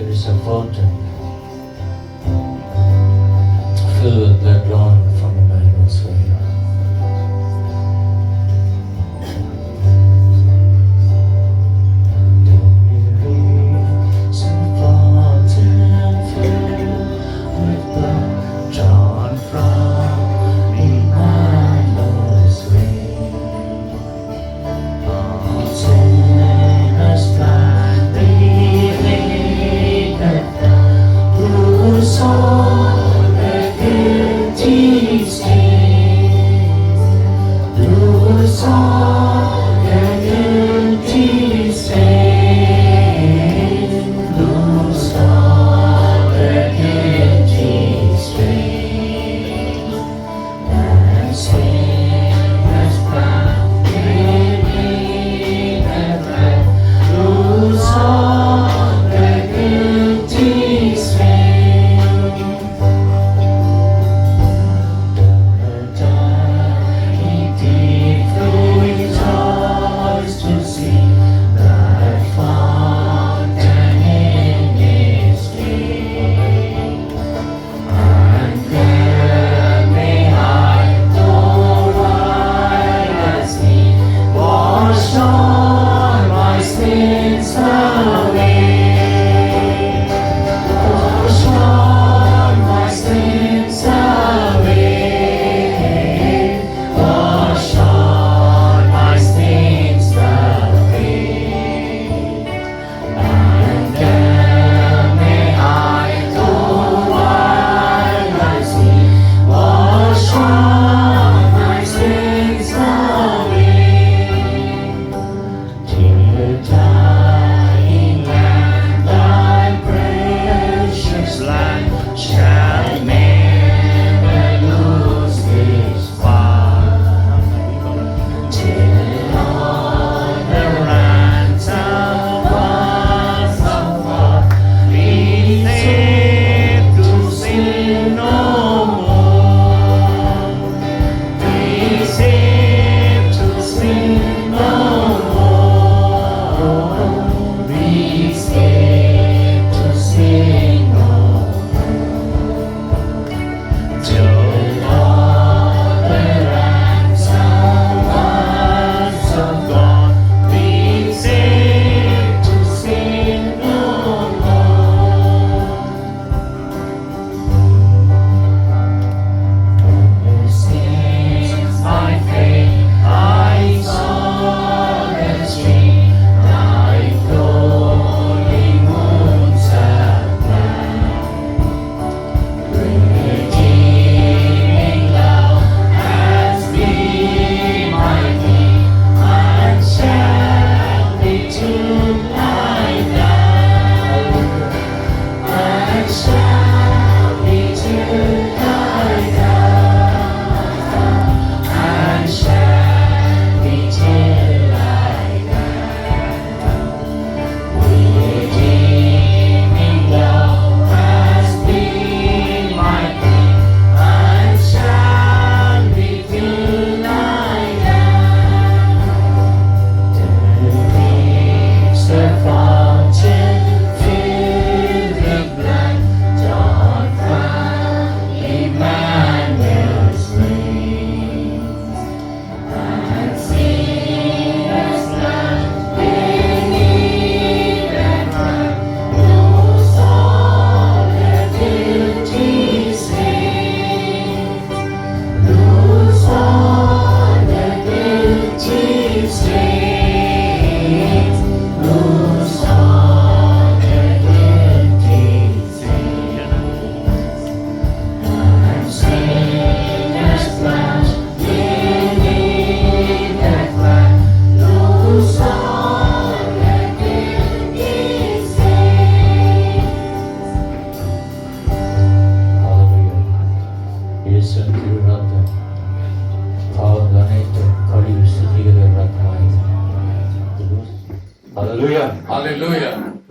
It is a fountain filled with blood drawn from Emmanuel's vein.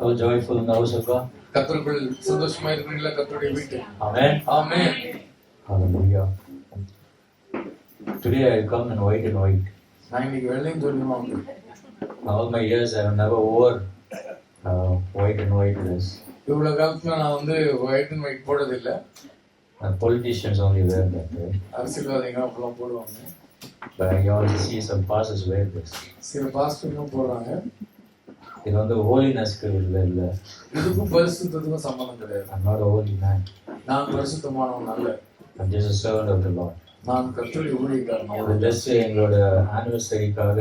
How joyful in the house of God. கர்த்தருக்குள் சந்தோஷமா இருக்கிறீங்களா? கர்த்தருடைய வீட்டு. Amen. Amen. Hallelujah. Today I come in white and white. நான் இன்னைக்கு வெள்ளையும் சொல்லுமா வந்து. All my years I have never wore white and white dress. இவ்வளவு காலத்துல நான் வந்து ஒயிட் அண்ட் ஒயிட் போடுறதில்லை. Politicians only wear that, right? அரசியல்வாதிங்க அப்பெல்லாம் போடுவாங்க. But you also see some pastors wear this. சில பாஸ்டர்களும் போடுறாங்க. இது வந்து holiness-க்கு இல்ல. இதுக்கும் பரிசுத்தத்துக்கும் சம்பந்தம் கிடையாது. I'm not a holy man. நான் பரிசுத்தமானவன் அல்ல. I'm just a servant of the Lord. நான் கர்த்தருடைய ஊழியக்காரன். ஜஸ்ட் எங்களோட ஆனிவர்சரிக்காக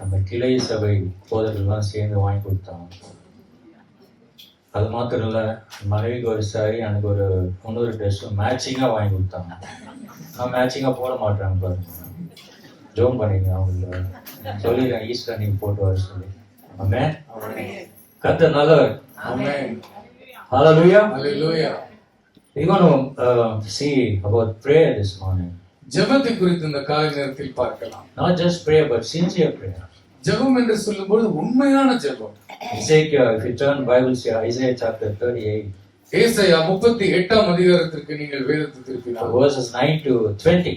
அந்த கிளை சபை போதர்கள்லாம் சேர்ந்து வாங்கி கொடுத்தாங்க. அது மாத்திரம் இல்லை, மனைவிக்கு ஒரு சாரி, எனக்கு ஒரு இன்னொரு ட்ரெஸ்ஸும் மேட்சிங்காக வாங்கி கொடுத்தாங்க. நான் மேட்சிங்காக போட மாட்டேன் பாருங்க. ஜோம் பண்ணிங்க அவங்கள சொல்லிடுறேன், ஈஸ்டர் நீங்கள் போட்டு வர சொல்லி. ஆமென். கர்த்தர் நல்லவர். ஆமென். ஹல்லேலூயா. ஹல்லேலூயா. We're going to see about prayer this morning. ஜெபத்தை குறித்து இந்த காலை நேரத்தில் பார்க்கலாம். Not just prayer, but sincere prayer. ஜெபம் என்று சொல்லும்போது உண்மையான ஜெபம். Isaiah, if you turn Bibles here, Isaiah chapter 38. ஏசாயா 38ஆம் அதிகாரத்திற்கு நீங்கள் வேதத்தை திருப்பினால் verses 9 to 20.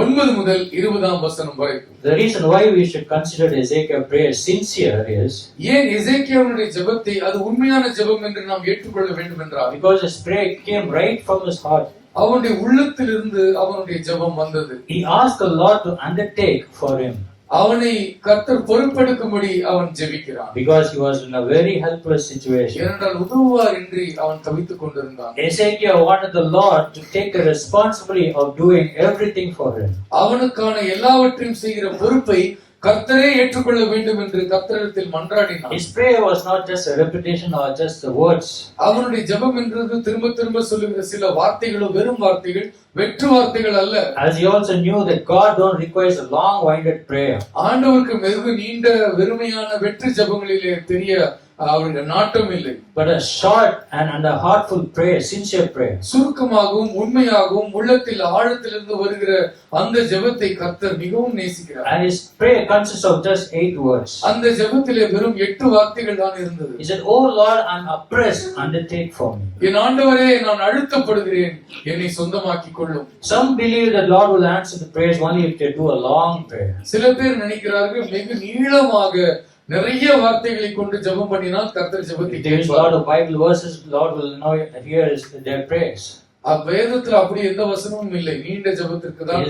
9 முதல் 20ஆம் வசனம் வரைக்கும். The reason why we should consider Ezekiel prayer sincere is ஏன் எசேக்கியாவுடைய ஜெபத்தை அது உண்மையான ஜெபம் என்று நாம் ஏற்றுக்கொள்ள வேண்டும் என்றால், because his prayer came right from his heart. அவனுடைய உள்ளத்திலிருந்து அவனுடைய ஜெபம் வந்தது. He asked the Lord to undertake for him. அவனை கர்த்தர் பொறுப்பெடுக்கும்படி அவன் ஜெபிக்கிறான். Because he was in a very helpless situation. ஏனென்றால் உதவுவார் இன்றி அவன் தவித்துக் கொண்டிருந்தான். Ezekiel wanted the Lord to take the responsibility of doing everything for him. அவனுக்கான எல்லாவற்றையும் செய்கிற பொறுப்பை கர்த்தரே ஏற்றுக்கொள்ள வேண்டும் என்று கர்த்தரிடத்தில் மன்றாடினான். His prayer was not just a repetition or just the words. அவனுடைய ஜெபம் என்றது திரும்ப திரும்ப சொல்லுகிற சில வார்த்தைகளோ வெறும் வார்த்தைகள், வெற்று வார்த்தைகள் அல்ல. As he also knew that God don't require a long winded prayer. ஆண்டவருக்கு வெகு நீண்ட வெறுமையான வெற்று ஜெபங்களிலே தெரிய அவருடைய நாட்டம் இல்லை. But a short and a heartful prayer, sincere prayer. சுருக்கமாகவும் உண்மையாகவும் உள்ளத்தில் ஆழத்திலிருந்து வருகிற அந்த ஜெபத்தை கர்த்தர் மிகவும் நேசிக்கிறார். And his prayer consists of just 8 words. அந்த ஜெபத்திலே வெறும் 8 வார்த்தைகள் தான் இருந்தது. He said, "Oh Lord, I'm oppressed, undertake for me." என் ஆண்டவரே, நான் அழுத்தப்படுகிறேன், என்னை சொந்தமாக்கிக் கொள்ளும். Some believe that Lord will answer the prayers only if they do a long prayer. சில பேர் நினைக்கிறார்கள் வெகு நீளமாக நிறைய வார்த்தைகளை கொண்டு ஜெபம் பண்ணினால் கர்த்தர் ஜெபத்தை If there is a lot of Bible verses, Lord will know hear their prayers. வேதத்துல அப்படி எந்த வசனமும் இல்லை. நீண்ட ஜெபத்திற்கு தான்.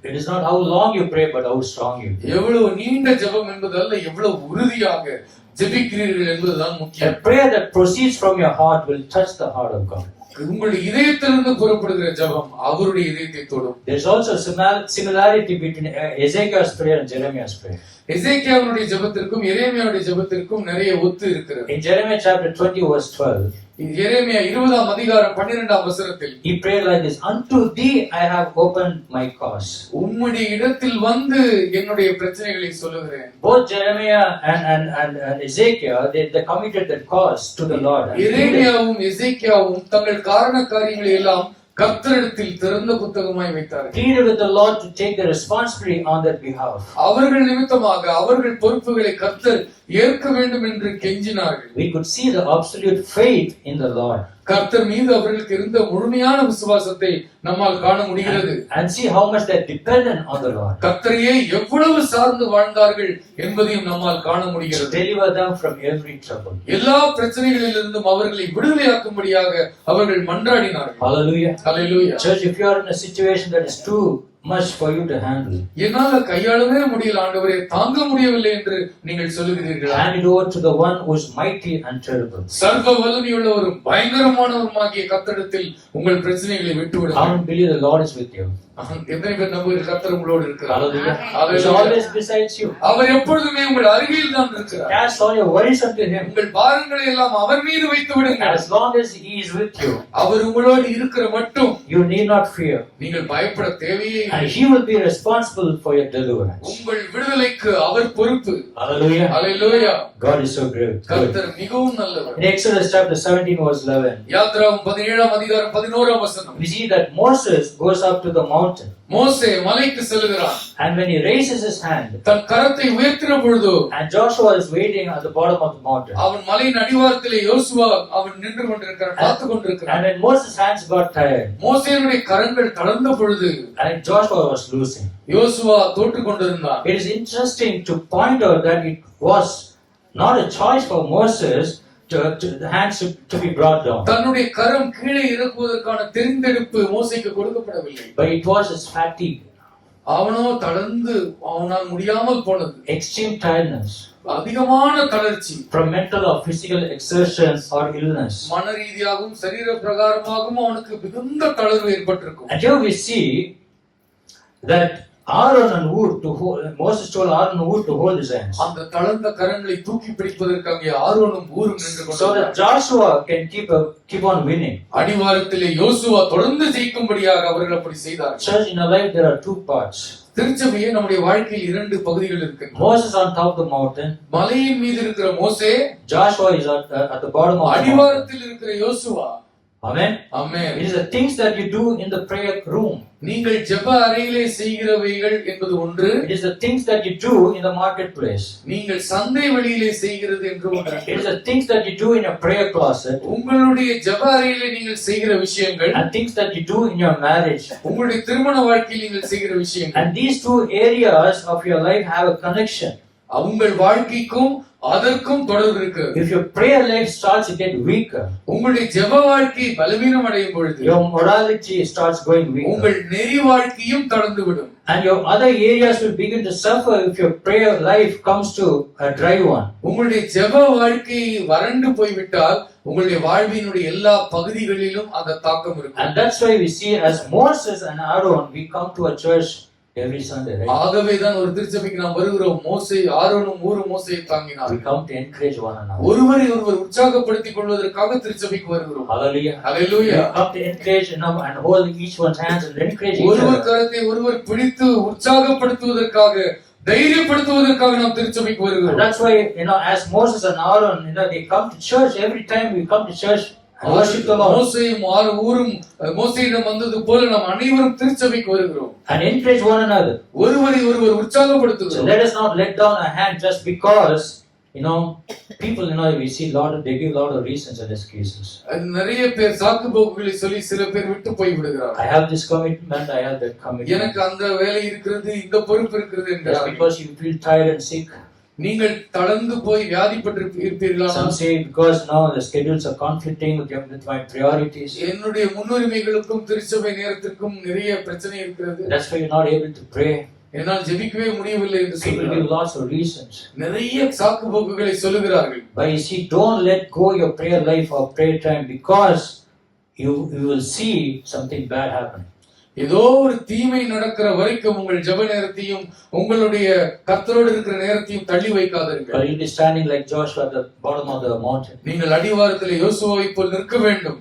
It is not how long you pray, but how strong you pray. எவ்வளவு நீண்ட ஜெபம் என்பதல்ல, எவ்வளவு உறுதியாக ஜெபிக்கிறீர்கள் என்பதுதான் முக்கியம். A prayer that proceeds from your heart will touch the heart of God. உங்களுடைய இதயத்திலிருந்து புறப்படுகிற ஜெபம் அவருடைய இதயத்தை தொடும். There is also similarity between Ezekiel's prayer and Jeremiah's prayer. எசேக்கியாவுடைய ஜெபத்திற்கும் எரேமியாவுடைய ஜெபத்திற்கும் நிறைய ஒத்து இருக்கிறது. In Jeremiah chapter 20 verse 12, எரேமியா 20ஆம் அதிகாரம் 12ஆம் வசனத்தில் he prayed like this: "Unto thee I have opened my cause." உம்முடைய இடத்தில் வந்து என்னுடைய பிரச்சனைகளை சொல்லுகிறேன். Both Jeremiah and Ezekiel, they committed that cause to the Lord. எரேமியாவும் எசேக்கியாவும் தங்கள் காரண காரியங்களை எல்லாம் கர்த்தரிடத்தில் திறந்த புத்தகமாய் வைத்தார்கள். Pleaded with the Lord to take the responsibility on their behalf. அவர்கள் நிமித்தமாக அவர்கள் பொறுப்புகளை கர்த்தர் ஏற்க வேண்டும் என்று கெஞ்சினார்கள். We could see the absolute faith in the Lord. கர்த்தர் மீது அவர்களுக்கு இருந்த முழுமையான விசுவாசத்தை நம்மால் காண முடிகிறது. And see how much they dependent on the Lord. கர்த்தரையே எவ்வளவு சார்ந்து வாழ்ந்தார்கள் என்பதையும் நம்மால் காண முடிகிறது. Deliver them from every trouble. எல்லா பிரச்சனைகளிலிருந்தும் அவர்களை விடுதலையாக்கும்படியாக அவர்கள் மன்றாடினார்கள். Hallelujah. Hallelujah. Church, if you are in a situation that is too much for you to handle, என்னால கையாளவே முடியல ஆண்டவரே, தாங்க முடியவில்லை என்று நீங்கள் சொல்லுகிறீர்கள், hand it over to the one who is mighty and terrible. சர்வ வல்லமையுள்ளவரும் பயங்கரமானவருமாகிய கர்த்தரிடத்தில் உங்கள் பிரச்சனைகளை விட்டுவிடுங்கள். How believe the Lord is with you? எத்தனை பேர் நம்புகிற கர்த்தர் உங்களோடு இருக்கிறார்? He is always besides you. அவர் எப்பொழுதுமே உங்கள் அருகில் தான் இருக்கிறார். Cast all your worries unto him. உங்கள் பாரங்களை எல்லாம் அவர் மீது வைத்து விடுங்கள். As long as he is with you, அவர் உங்களோடு இருக்கிற மட்டும் you need not fear. நீங்கள் பயப்பட தேவையே இல்லை. And he will be responsible for your deliverance. உங்கள் விடுதலைக்கு அவர் பொறுப்பு. Hallelujah. Hallelujah. God is so great. கர்த்தர் மிகவும் நல்லவர். In Exodus chapter 17 verse 11, யாத்ராகமம் 17ஆம் அதிகாரம் 11ஆம் வசனம், we see that Moses goes up to the mountain. மோசே மலைக்கு செல்கிறான். And when he raises his hand, தன் கரத்தை உயர்த்தின பொழுது, and Joshua is waiting at the bottom of the mountain. அவன் மலையின் அடிவாரத்திலே யோசுவா அவன் நின்று கொண்டிருக்கிறான், காத்து கொண்டிருக்கிறான். And when Moses' hands got tired, மோசேயுடைய கரங்கள் தளர்ந்த பொழுது, and Joshua was losing, யோசுவா தோற்று கொண்டிருந்தான். it is interesting to point out that it was not a choice for Moses the hands to be brought down. தன்னுடைய கரம் கீழே இறக்குவதற்கான தெரிந்தெடுப்பு மோசேக்கு கொடுக்கப்படவில்லை. But it was his fatigue. அவனோ தளர்ந்து அவனால் முடியாமல் போனது. Extreme tiredness. அதிகமான தளர்ச்சி. From mental or physical exertion or illness. மன ரீதியாகவும் சரீர பிரகாரமாகவும் அவனுக்கு மிகுந்த தளர்வு ஏற்பட்டிருக்கும். And here we see that Aaron and Hur to hold, Moses told Aaron and Hur to hold his hands. அந்த தளர்ந்த கரங்களை தூக்கி பிடிப்பதற்கு அங்கே ஆரோனும் ஊரும் நின்று கொண்டார்கள். So that Joshua can keep on winning. அடிவாரத்திலே யோசுவா தொடர்ந்து ஜெயிக்கும்படியாக அவர்கள் அப்படி செய்தார்கள். Church, in our life there are two parts. திருச்சபையே நம்முடைய வாழ்க்கையில் இரண்டு பகுதிகள் இருக்கின்றன. Moses on top of the mountain. மலையின் மீது இருக்கிற மோசே. Joshua is at the bottom of the mountain. அடிவாரத்தில் இருக்கிற யோசுவா. Amen. Amen. It is the things that you do in the prayer room. நீங்கள் ஜெப அறையிலே செய்கிறவைகள் என்பது ஒன்று. It is the things that you do in the marketplace. நீங்கள் சந்தை வெளியிலே செய்கிறது என்று ஒன்று. It is the things that you do in a prayer closet. உங்களுடைய ஜெப அறையிலே நீங்கள் செய்கிற விஷயங்கள். And things that you do in your marriage. உங்களுடைய திருமண வாழ்க்கையில் நீங்கள் செய்கிற விஷயங்கள். And these two areas of your life have a connection. உங்கள் வாழ்க்கைக்கும் அதற்கும் தொடர்பு இருக்கிறது. If your prayer life starts to get weaker, உங்களுடைய ஜெப வாழ்க்கை பலவீனம் அடையும் பொழுது, your morality starts going weaker. உங்கள் நெறி வாழ்க்கையும் தளர்ந்து விடும். And your other areas will begin to suffer if your prayer life comes to a dry one. உங்களுடைய ஜெப வாழ்க்கை வறண்டு போய்விட்டால் உங்களுடைய வாழ்வினுடைய எல்லா பகுதிகளிலும் அந்த தாக்கம் இருக்கும். And that's why we see as Moses and Aaron, we come to a church every Sunday, right? ஆகவேதான் ஒரு திருச்சபைக்கு நாம் வருகிறோம். மோசே ஆரோனும் ஊரும் மோசேயை தாங்கினார். We come to encourage one another. ஒருவரை ஒருவர் உற்சாகப்படுத்திக் கொள்வதற்காக திருச்சபைக்கு வருகிறோம். Hallelujah. Hallelujah. We come to encourage and hold each one's hands and encourage each ஒருவர் other. கரத்தை ஒருவர் பிடித்து உற்சாகப்படுத்துவதற்காக தைரியப்படுத்துவதற்காக நாம் திருச்சபைக்கு வருகிறோம். And that's why, as Moses and Aaron, they come to church every time we come to church. மோசேயும் ஊரும் மோசேயிடம் வந்தது போல நாம் அனைவரும் திருச்சபைக்கு வருகிறோம். And encourage one another. ஒருவரை ஒருவர் உற்சாகப்படுத்துகிறோம். So let us not let down our hand just because people we see they give a lot of reasons and excuses. நிறைய பேர் சாக்கு போக்குகளை சொல்லி சில பேர் விட்டு போய் விடுகிறார்கள். I have this commitment, I have that commitment. எனக்கு அந்த வேலை இருக்கிறது, இந்த பொறுப்பு இருக்கிறது Just because you feel tired and sick. நீங்கள் தளர்ந்து போய் வியாதிப்பட்டு இருப்பீர்களா? Some say because now the schedules are conflicting with my priorities. என்னுடைய முன்னுரிமைகளுக்கும் திருச்சபை நேரத்திற்கும் நிறைய பிரச்சனை இருக்கிறது. That's why you're not able to pray. என்னால் ஜெபிக்கவே முடியவில்லை என்று People give lots of reasons. நிறைய சாக்கு போக்குகளை சொல்லுகிறார்கள். But you see, don't let go your prayer life or prayer time because you will see something bad happen. ஏதோ ஒரு தீமை நடக்கிற வரைக்கும் உங்கள் ஜெப நேரத்தையும் உங்களுடைய கர்த்தரோடு இருக்கிற நேரத்தையும் தள்ளி வைக்காதீர்கள். But you'll be standing like Joshua at the bottom of the mountain. நீங்கள் அடிவாரத்திலே யோசுவாவை போல் நிற்க வேண்டும்.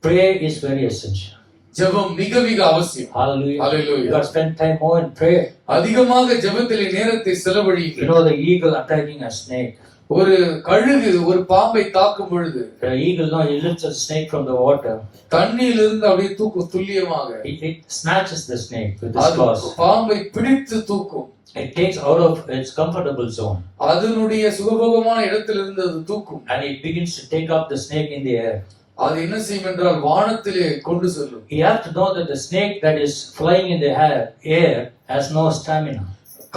Prayer is very essential. ஜெபம் மிக மிக அவசியம். Hallelujah. Hallelujah. You got to spend time more in prayer. அதிகமாக ஜெபத்திலே நேரத்தை செலவழியுங்கள். The eagle attacking a snake. ஒரு கழுகு ஒரு பாம்பை தாக்கும் பொழுது the eagle he lifts a snake from the water. தண்ணீரிலிருந்து அப்படியே தூக்கும் துல்லியமாக. It snatches the snake with its claws. பாம்பை பிடித்து தூக்கும். It takes out of its comfortable zone. அதனுடைய சுகபோகமான இடத்திலிருந்து அது தூக்கும். And it begins to take up the snake in the air. அது என்ன செய்யும் என்றால் வானத்திலே கொண்டு செல்லும். You have to know that the snake that is flying in the air has no stamina.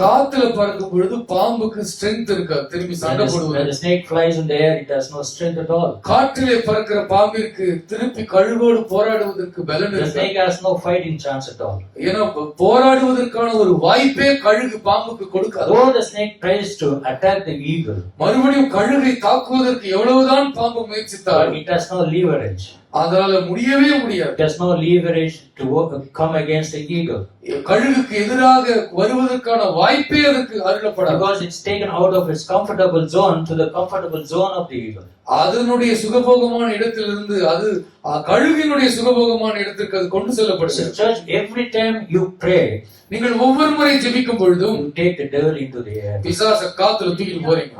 காத்துல பறக்கும் பொழுது பாம்புக்கு ஸ்ட்ரெngth இருக்காது, திரும்பி சண்டை போடுவது. When the snake flies in the air, it has no strength at all. காற்றிலே பறக்கிற பாம்பிற்கு திருப்பி கழுகோடு போராடுவதற்கு பலன் இருக்காது. The snake has no fighting chance at all. ஏன்னா போராடுவதற்கான ஒரு வாய்ப்பே கழுகு பாம்புக்கு கொடுக்காது. Though the snake tries to attack the eagle, மறுபடியும் கழுகை தாக்குவதற்கு எவ்வளவுதான் பாம்பு முயற்சித்தாலும் it has no leverage. அதனால முடியவே முடியாது. It has no leverage to come against the eagle. கழுகுக்கு எதிராக வருவதற்கான வாய்ப்பே அதற்கு அருளப்படாது. Because it's taken out of its comfortable zone to the comfortable zone of the eagle. அதனுடைய சுகபோகமான இடத்திலிருந்து அது கழுகினுடைய சுகபோகமான இடத்திற்கு அது கொண்டு செல்லப்படுகிறது. So church, every time you pray, நீங்கள் ஒவ்வொரு முறை ஜெபிக்கும் பொழுதும் you take the devil into the air. பிசாசை காத்துல தூக்கிட்டு போறீங்க.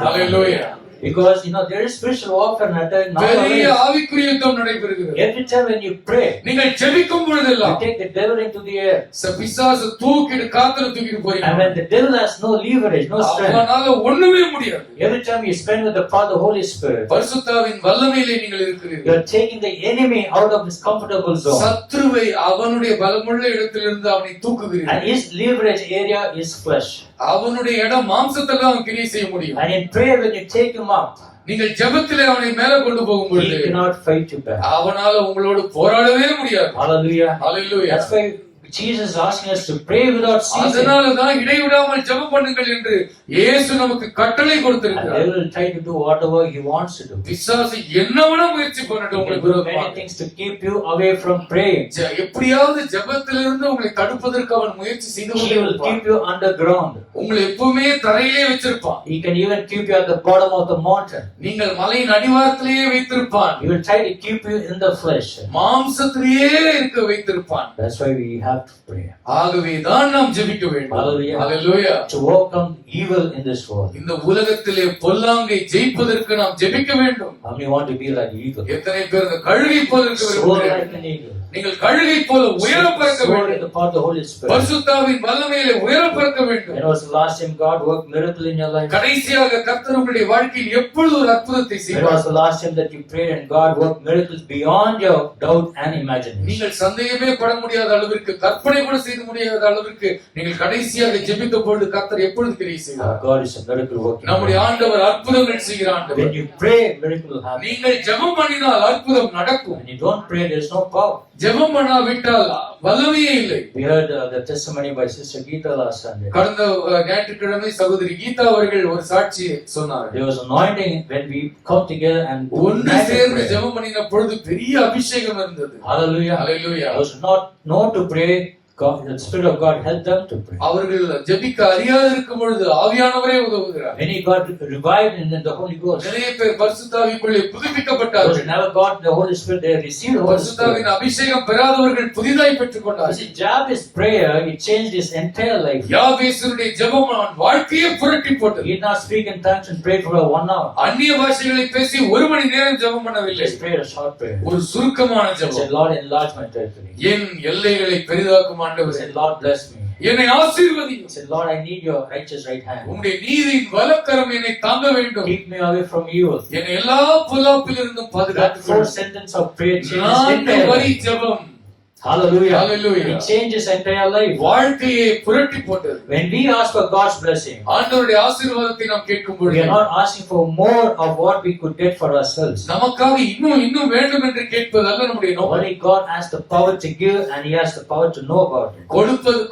Hallelujah. Because there is spiritual warfare attack now. பெரிய ஆவிக்குரிய யுத்தம் நடைபெறுகிறது. Every time when you pray, நீங்கள் ஜெபிக்கும் பொழுதெல்லாம் you take the devil into the air. பிசாசை தூக்கிட்டு காத்துல தூக்கிட்டு போறீங்க. And when the devil has no leverage, no strength, அவனால ஒண்ணுமே முடியாது. every time you spend with the Father, Holy Spirit, பரிசுத்தாவின் வல்லமையிலே நீங்கள் இருக்கிறீர்கள். you are taking the enemy out of his comfortable zone. சத்ருவை அவனுடைய பலமுள்ள இடத்திலிருந்து அவனை தூக்குகிறீர்கள். And his leverage area is flesh. அவனுடைய இடம் மாம்சத்துல தான் அவன் கிரியை செய்ய முடியும். And in prayer, when you take him up, நீங்கள் ஜெபத்திலே அவனை மேல கொண்டு போகும் he பொழுது cannot fight you back. அவனால உங்களோடு போராடவே முடியாது. Hallelujah. Hallelujah. That's why Jesus is asking us to pray without ceasing. அதனால தான் இடைவிடாமல் ஜெபம் பண்ணுங்கள் என்று இயேசு நமக்கு கட்டளை And கொடுத்திருக்கிறார். they will try to do whatever he wants to do. பிசாசு என்னவென முயற்சி பண்ணட்டும் He உங்களுக்கு will do விரோதமாக. many things to keep you away from praying. எப்படியாவது ஜெபத்திலிருந்து உங்களை தடுப்பதற்கு அவன் முயற்சி செய்து He கொண்டே will இருப்பான். keep you underground. உங்களை எப்பவுமே தரையிலே வச்சிருப்பான். He can even keep you at the bottom of the mountain. நீங்கள் மலையின் அடிவாரத்திலேயே வைத்திருப்பான். He will try to keep you in the flesh. மாம்சத்திலேயே இருக்க வைத்திருப்பான். That's why we have to pray. ஆகவே தான் நாம் ஜெபிக்க வேண்டும். Hallelujah. Hallelujah. To overcome evil in this world. இந்த உலகத்திலே பொல்லாங்கை ஜெயிப்பதற்கு நாம் ஜெபிக்க வேண்டும். How many want to be like eagle? எத்தனை பேர் இந்த கழுகை போல இருக்க Soar விரும்புகிறீர்கள்? like an eagle. நீங்கள் கழுகை போல உயர பறக்க Soar in வேண்டும். the power of the Holy Spirit. பரிசுத்தாவின் வல்லமையிலே உயர பறக்க வேண்டும். When was the last time God worked miracle in your life? கடைசியாக கர்த்தர் உங்களுடைய வாழ்க்கையில் எப்பொழுது ஒரு அற்புதத்தை When செய்வார்? was the last time that you prayed and God worked miracles beyond your doubt and imagination? நீங்கள் சந்தேகமே பட முடியாத அளவிற்கு, கற்பனை கூட செய்து முடியாத அளவிற்கு நீங்கள் கடைசியாக ஜெபித்த பொழுது கர்த்தர் எப்பொழுது கிரியை செய்வார்? Our God is a miracle working. நம்முடைய ஆண்டவர் அற்புதங்கள் செய்கிற ஆண்டவர். When you pray, miracle will happen. நீங்கள் ஜெபம் பண்ணினால் அற்புதம் நடக்கும். When you don't pray, there is no power. ஜெபம் பண்ணாவிட்டால் வல்லமையே இல்லை. We heard the testimony by Sister Geeta last Sunday. கடந்த ஞாயிற்றுக்கிழமை சகோதரி கீதா அவர்கள் ஒரு சாட்சி சொன்னார். There was anointing when we come together and ஒன்று சேர்ந்து ஜெபம் பண்ணின பொழுது பெரிய அபிஷேகம் இருந்தது. Hallelujah. Hallelujah. I was not to pray. God, the Spirit of God helped them to pray. அவர்கள் ஜெபிக்க அறியாது இருக்கும் பொழுது ஆவியானவரே உதவுகிறார். Many got revived in the Holy Ghost. நிறைய பேர் பரிசுத்தாவிக்குள்ளே Those புதுப்பிக்கப்பட்டார்கள். who never got the Holy Spirit, they received the Holy Spirit. பரிசுத்தாவின் அபிஷேகம் பெறாதவர்கள் புதிதாய் பெற்றுக் You கொண்டார்கள். see, Jabez's prayer, it changed his entire life. யாபேசுடைய ஜெபம் அவன் வாழ்க்கையை புரட்டி He போட்டது. did not speak in tongues and prayed for 1 hour. அந்நிய பாஷைகளை பேசி 1 மணி நேரம் ஜெபம் He பண்ணவில்லை. just prayed a short prayer. ஒரு சுருக்கமான He said, ஜெபம். Lord, enlarge my territory. என் எல்லைகளை பெரிதாக்கும் He ஆண்டவரே, said, Lord, bless me. என்னை ஆசீர்வதியும். He said, Lord, I need your righteous right hand. உம்முடைய நீதியின் வலக்கரம் என்னை தாங்க வேண்டும். Keep me away from evil. என்னை எல்லா பொல்லாப்பிலிருந்தும் That பாதுகாத்துக் 4 கொள்ளும். sentence of prayer changes his 4 entire வரி life. ஜெபம் Hallelujah. Hallelujah. It changes entire life. வாழ்க்கையை புரட்டி போட்டது. When we ask for God's blessing, ஆண்டவருடைய ஆசீர்வாதத்தை நாம் கேட்கும் we பொழுது are not asking for more of what we could get for ourselves. நமக்காக இன்னும் வேண்டும் என்று கேட்பது அல்ல நம்முடைய நோக்கம். Only God has the power to give and He has the power to know about it.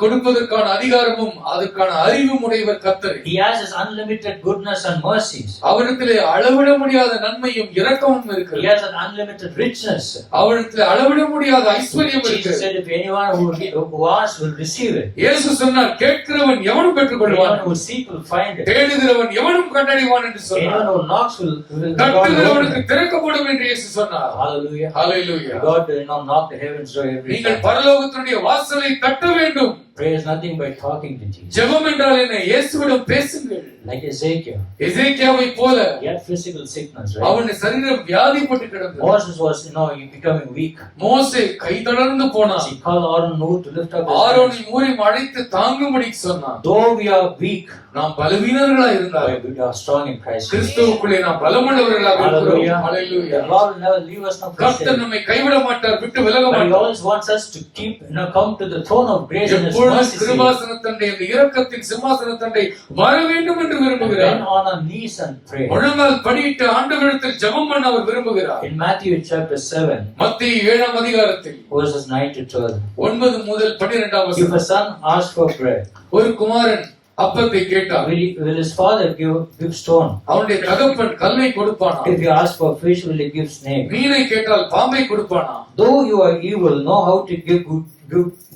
கொடுப்பதற்கான அதிகாரமும் அதற்கான அறிவும் உடையவர் கர்த்தர். He has His unlimited goodness and mercies. அவரிடத்திலே அளவிட முடியாத நன்மையும் இரக்கமும் He இருக்கிறது. has an unlimited richness. அவரிடத்திலே அளவிட முடியாத ஐஸ்வர்யம் Jesus இருக்கிறது. said, if anyone who asks will receive it. இயேசு சொன்னார், கேட்கிறவன் எவனும் பெற்றுக்கொள்வான், Anyone who seeks will find it. தேடுகிறவன் எவனும் கண்டடைவான் என்று சொன்னார். Anyone who knocks will தட்டுகிறவனுக்கு திறக்கப்படும் என்று இயேசு சொன்னார். Hallelujah. Hallelujah. God did not knock the heavens door every நீங்கள் time. பரலோகத்தினுடைய வாசலை தட்ட வேண்டும். Prayer is nothing but talking to Jesus. ஜெபம் என்றால் என்ன? இயேசுவிடம் பேசுங்கள். Like Ezekiel. எசேக்கியாவை போல He had physical sickness, right? அவனுடைய சரீரம் வியாதிப்பட்டு கிடந்தது. Moses was, becoming weak. மோசே கை தளர்ந்து போனான். He called Aaron and Hur to lift up his hands. ஆரோனை ஊரை அழைத்து தாங்கும்படி சொன்னான். Though we are weak, நாம் பலவீனர்களா இருந்தாலும் we are strong in Christ. கிறிஸ்துவுக்குள்ளே நாம் பலமுள்ளவர்களாக இருக்கிறோம். Hallelujah. Hallelujah. The Lord will never leave us nor forsake கர்த்தர் us. நம்மை கைவிட மாட்டார், விட்டு விலக But He மாட்டார். always wants us to keep, come to the throne of grace and His எப்பொழுதும் mercy seat. கிருபாசனத்தண்டை, அந்த இரக்கத்தின் சிம்மாசனத்தண்டை வர வேண்டும் என்று விரும்புகிறார். Then on our knees and pray. முழங்கால் படியிட்டு ஆண்டவரிடத்தில் ஜெபம் பண்ண அவர் விரும்புகிறார். In Matthew chapter 7, மத்தேயு 7ஆம் அதிகாரத்தில் verses 9 to 12. 9 முதல் 12ஆம் If வசனம். a son asks for bread, ஒரு குமாரன் அப்பத்தை கேட்டார். will his father give stone? அவனுடைய தகப்பன் கல்லை கொடுப்பானா? If he asks for fish, will he give snake? மீனை கேட்டால் பாம்பை கொடுப்பானா? Though you are evil, know how to give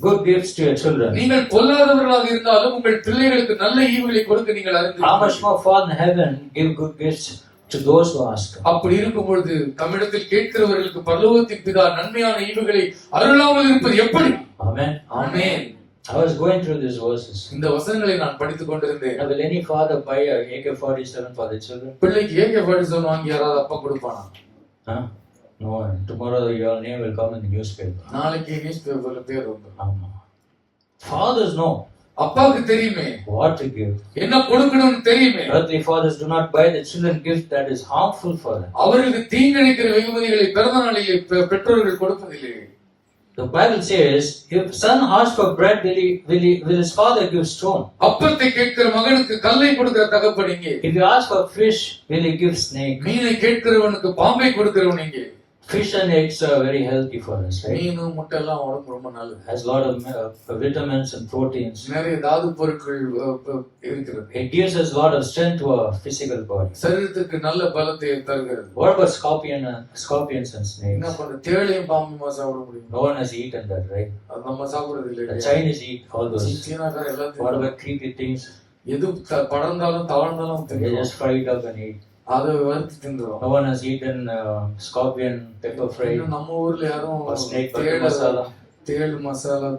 good gifts to your children. நீங்கள் பொல்லாதவர்களாக இருந்தாலும் உங்கள் பிள்ளைகளுக்கு நல்ல ஈவுகளை கொடுக்க நீங்கள் How much அறிந்திருக்கிறீர்கள். more Father in heaven give good gifts to those who ask? அப்படி இருக்கும் பொழுது தம்மிடத்தில் கேட்கிறவர்களுக்கு பரலோகத்தின் பிதா நன்மையான ஈவுகளை அருளாமல் இருப்பது எப்படி? Amen. Amen. I was going through these verses. இந்த வசனங்களை நான் படித்துக் கொண்டிருந்தேன். Now, will any father buy a AK-47 for their children? பிள்ளைக்கு AK-47 வாங்கி யாராவது அப்பா கொடுப்பானா? Huh? No. Tomorrow your name will come in the newspaper. நாளைக்கு நியூஸ் பேப்பர்ல பேர் வரும். Fathers know அப்பாவுக்கு தெரியுமே what to give. என்ன கொடுக்கணும்னு தெரியுமே. Earthly fathers do not buy the children gifts that is harmful for them. அவர்களுக்கு தீங்கிழைக்கிற வெகுமதிகளை பிறந்த நாளிலே பெற்றோர்கள் கொடுப்பதில்லை. The Bible says, if son asks for bread, will his father give stone? அப்பத்தை கேட்கிற மகனுக்கு கல்லை கொடுக்கிற தகப்பன் இங்கே. If you ask for fish, will he give snake? மீனை கேட்கிறவனுக்கு பாம்பை கொடுக்கிறவன் இங்கே. Fish and eggs are very healthy for us, right? மீனு முட்டை எல்லாம் உடம்பு ரொம்ப நல்லது. Has a lot of vitamins and proteins. நிறைய தாது பொருட்கள் இருக்கிறது. It gives us a lot of strength to our physical body. சரீரத்துக்கு நல்ல பலத்தை தருகிறது. What about scorpions and snakes? என்ன பண்ண தேளையும் பாம்புமா சாப்பிட முடியும்? No one has eaten that, right? அது நம்ம சாப்பிடுறது இல்லை. The Chinese eat all those. சீனாக்கார எல்லாத்தையும். What about creepy things? எது படர்ந்தாலும் தவழ்ந்தாலும் they just fry it up and eat. அதை வறுத்து தின்றுவோம். No one has eaten scorpion pepper fry. நம்ம ஊர்ல யாரும் snake masala. தேள் masala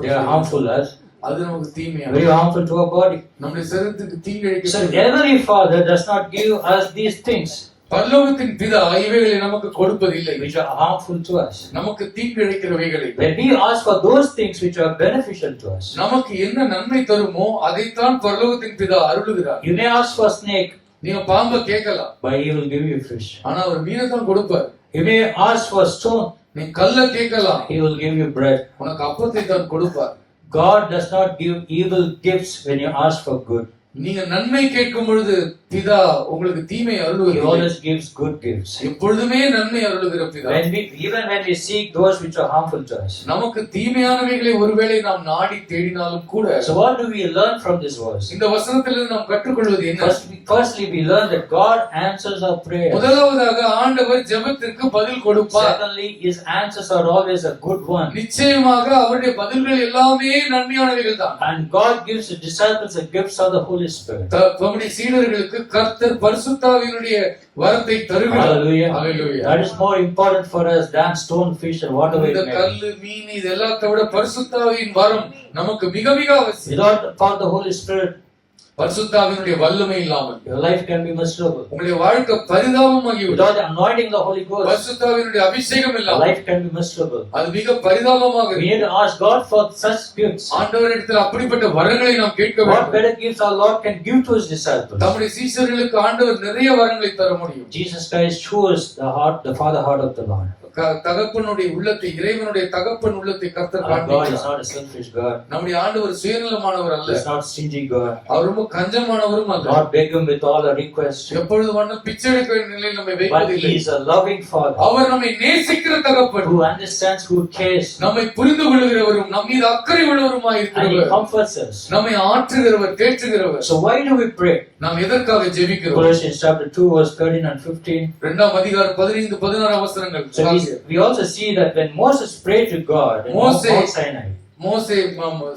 they are harmful as. அது நமக்கு தீமையா. Very harmful to our body. நம்முடைய சரீரத்துக்கு தீங்கிழைக்க. So every father does not give us these things. பரலோகத்தின் பிதா இவைகளை நமக்கு கொடுப்பதில்லை. which are harmful to us. நமக்கு தீங்கிழைக்கிறவைகளை. When we ask for those things which are beneficial to us. நமக்கு என்ன நன்மை தருமோ அதைத்தான் பரலோகத்தின் பிதா அருளுகிறார். You may ask for snake. நீங்க பாம்பை கேட்கலாம். but he will give you fish. ஆனா அவர் மீனை தான் கொடுப்பார். You may ask for stone. நீ கல்லை கேட்கலாம். he will give you bread. உனக்கு அப்பத்தை தான் கொடுப்பார். God does not give evil gifts when you ask for good. நீங்க நன்மை கேட்கும் பொழுது பிதா உங்களுக்கு தீமை அருளுகிறார். He always gives good gifts. எப்பொழுதுமே நன்மை அருளுகிற பிதா. Even when we seek those which are harmful to us. நமக்கு தீமையானவைகளை ஒருவேளை நாம் நாடி தேடினாலும் கூட. So what do we learn from this verse? இந்த வசனத்திலிருந்து நாம் கற்றுக்கொள்வது என்ன? Firstly we learn that God answers our prayers. முதலாவதாக ஆண்டவர் ஜெபத்திற்கு பதில் கொடுப்பார். Secondly, his answers are always a good one. நிச்சயமாக அவருடைய பதில்கள் எல்லாமே நன்மையானவைகள் தான். And God gives the disciples the gifts of the Holy Spirit. தம்முடைய சீடர்களுக்கு கர்த்தர் பரிசுத்தாவியினுடைய வரத்தை தருகிறார். Hallelujah. Hallelujah. That is more important for us than stone, fish and whatever it may be. கல்லு மீன் இதெல்லாம் விட பரிசுத்தாவியின் வரம் நமக்கு மிக மிக அவசியம். Without the power of the Holy Spirit, பரிசுத்தாவினுடைய வல்லமை இல்லாமல் your life can be miserable. உங்களுடைய வாழ்க்கை பரிதாபமாகி விடும். Without the anointing of the Holy Ghost, பரிசுத்தாவினுடைய அபிஷேகம் your இல்லாமல் life can be miserable. அது மிக பரிதாபமாக We இருக்கும். need to ask God for such gifts. ஆண்டவரிடத்தில் அப்படிப்பட்ட வரங்களை நாம் கேட்க What வேண்டும். better gifts our Lord can give to his disciples? நம்முடைய சீஷர்களுக்கு ஆண்டவர் நிறைய வரங்களை தர முடியும். Jesus Christ chose the father heart of the Lord. தகப்பனுடைய உள்ளத்தை, இறைவனுடைய தகப்பன் உள்ளத்தை கர்த்தர் Our God is காண்பிக்கிறார். not a selfish God. நம்முடைய ஆண்டவர் சுயநலமானவர் அல்ல. He is not stingy God. அவர் ரொம்ப கஞ்சமானவரும் அல்ல. God beg him with all our requests. எப்பொழுது வேணாலும் பிச்சை எடுக்க வேண்டிய நிலையில் நம்மை But வைப்பதில்லை. he is a loving father அவர் நம்மை நேசிக்கிற தகப்பன். who understands, who cares, நம்மை புரிந்து கொள்கிறவரும் நம் மீது அக்கறை உள்ளவருமாய் and he இருக்கிறவர். comforts us. நம்மை ஆற்றுகிறவர், தேற்றுகிறவர். So why do we pray? நாம் எதற்காக ஜெபிக்கிறோம்? Colossians chapter 2 verse 13 and 15. இரண்டாம் அதிகாரம் 15-16 வசனங்கள். So we also see that when Moses prayed to God in Mount Sinai, மோசே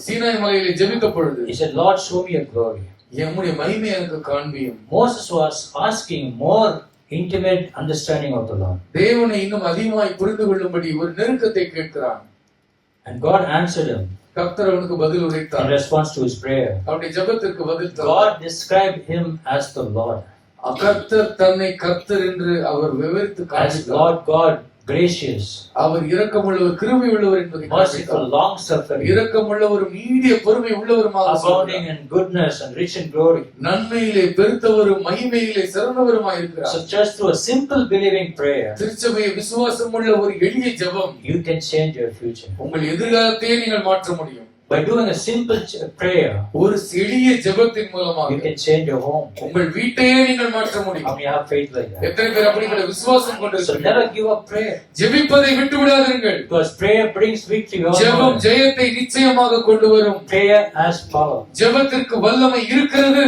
சீனாய் மலையிலே ஜெபித்த பொழுது he said, Lord, show me your glory. என்னுடைய மகிமை எனக்கு காண்பியும். Moses was asking more intimate understanding of the Lord. தேவனை இன்னும் அதிகமாய் புரிந்து கொள்ளும்படி ஒரு நெருக்கத்தை கேட்கிறான். And God answered him கர்த்தர் அவனுக்கு பதில் in உரைத்தார். response to his prayer. அவருடைய ஜெபத்திற்கு பதில் தந்தார். God described him as the Lord. கர்த்தர் தன்னை கர்த்தர் என்று அவர் விவரித்து As காண்பித்தார். Lord God, gracious, அவர் இரக்கமுள்ளவர், கிருபை உள்ளவர் என்பதை merciful, காண்பித்தார். long suffering, இரக்கமுள்ளவரும் நீடிய பொறுமை உள்ளவருமாக abounding in goodness and rich in glory. நன்மையிலே பெருத்தவரும் மகிமையிலே சிறந்தவருமாய் இருக்கிறார். So just through a simple believing prayer, திருச்சபையை விசுவாசம் உள்ள ஒரு எளிய ஜெபம் you can change your future. உங்கள் எதிர்காலத்தையே நீங்கள் மாற்ற முடியும். By doing a simple prayer, ஒரு எளிய ஜெபத்தின் மூலமாக you can change your home. உங்கள் வீட்டையே நீங்கள் மாற்ற முடியும். How many have faith like that? எத்தனை பேர் அப்படிப்பட்ட விசுவாசம் So கொண்டிருக்கிறீர்கள்? never give up prayer, ஜெபிப்பதை விட்டு விடாதீர்கள். because prayer brings victory. ஜெபம் ஜெயத்தை நிச்சயமாக கொண்டு வரும். Prayer has power. ஜெபத்திற்கு வல்லமை இருக்கிறது.